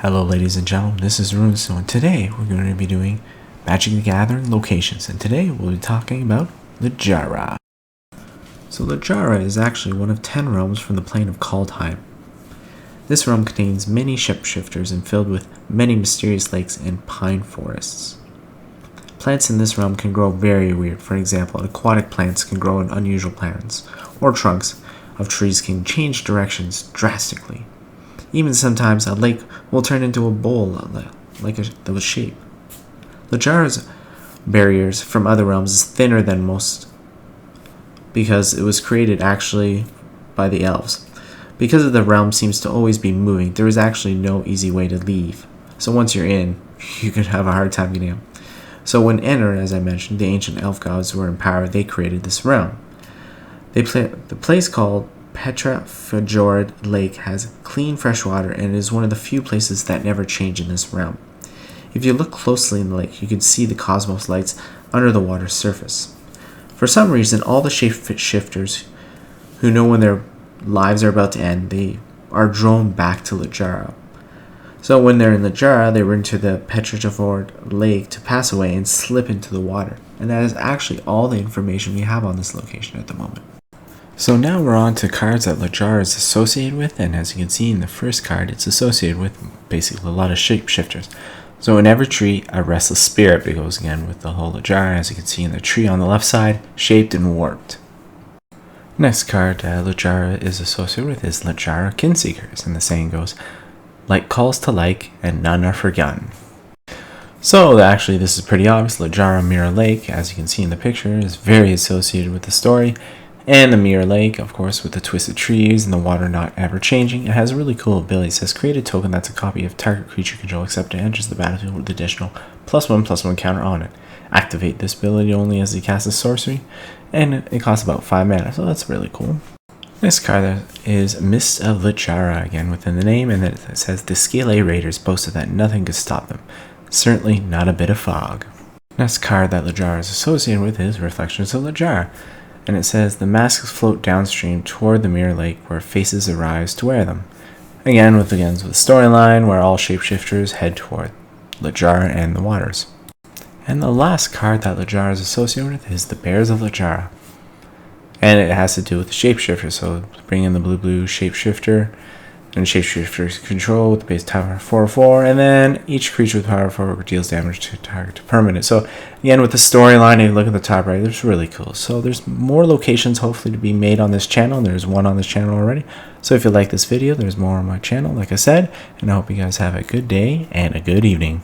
Hello ladies and gentlemen, this is Rune, and today we're going to be doing Magic the Gathering locations, and today we'll be talking about Littjara. So Littjara is actually one of 10 realms from the plane of Kaldheim. This realm contains many shapeshifters and filled with many mysterious lakes and pine forests. Plants in this realm can grow very weird. For example, aquatic plants can grow in unusual patterns, or trunks of trees can change directions drastically. Even sometimes a lake will turn into a bowl like a shape. Littjara's barriers from other realms is thinner than most because it was created actually by the elves. Because of the realm seems to always be moving, there is actually no easy way to leave. So once you're in, you could have a hard time getting out. So when entered, as I mentioned, the ancient elf gods were in power, they created this realm. The place called Petra Fjord Lake has clean fresh water and is one of the few places that never change in this realm. If you look closely in the lake, you can see the cosmos lights under the water's surface. For some reason, all the shapeshifters who know when their lives are about to end, they are drawn back to Littjara. So when they're in Littjara, they run to the Petra Fjord Lake to pass away and slip into the water. And that is actually all the information we have on this location at the moment. So now we're on to cards that Littjara is associated with, and as you can see in the first card, it's associated with basically a lot of shapeshifters. So in every tree, a restless spirit goes again with the whole Littjara, as you can see in the tree on the left side, shaped and warped. Next card Littjara is associated with is Littjara Kinseekers, and the saying goes, like calls to like, and none are forgotten. So actually this is pretty obvious. Littjara Mirror Lake, as you can see in the picture, is very associated with the story. And the Mirror Lake, of course, with the twisted trees and the water not ever changing. It has a really cool ability. It says create a token that's a copy of target creature control except it enters the battlefield with additional +1/+1 counter on it. Activate this ability only as you cast a sorcery, and it costs about 5 mana, so that's really cool. Next card is Mist of Littjara, again within the name, and then it says the Scale A Raiders boasted that nothing could stop them. Certainly not a bit of fog. Next card that Littjara is associated with is Reflections of Littjara. And it says the masks float downstream toward the Mirror Lake where faces arise to wear them. Again with the storyline where all shapeshifters head toward Littjara and the waters. And the last card that Littjara is associated with is the Bears of Littjara. And it has to do with the shapeshifter, so bring in the blue shapeshifter and shapeshifter control with the base power 4/4, and then each creature with power 4 deals damage to target to permanent. So again with the storyline, if you look at the top right, it's really cool. So there's more locations hopefully to be made on this channel. There's one on this channel already. So if you like this video, there's more on my channel, like I said, and I hope you guys have a good day and a good evening.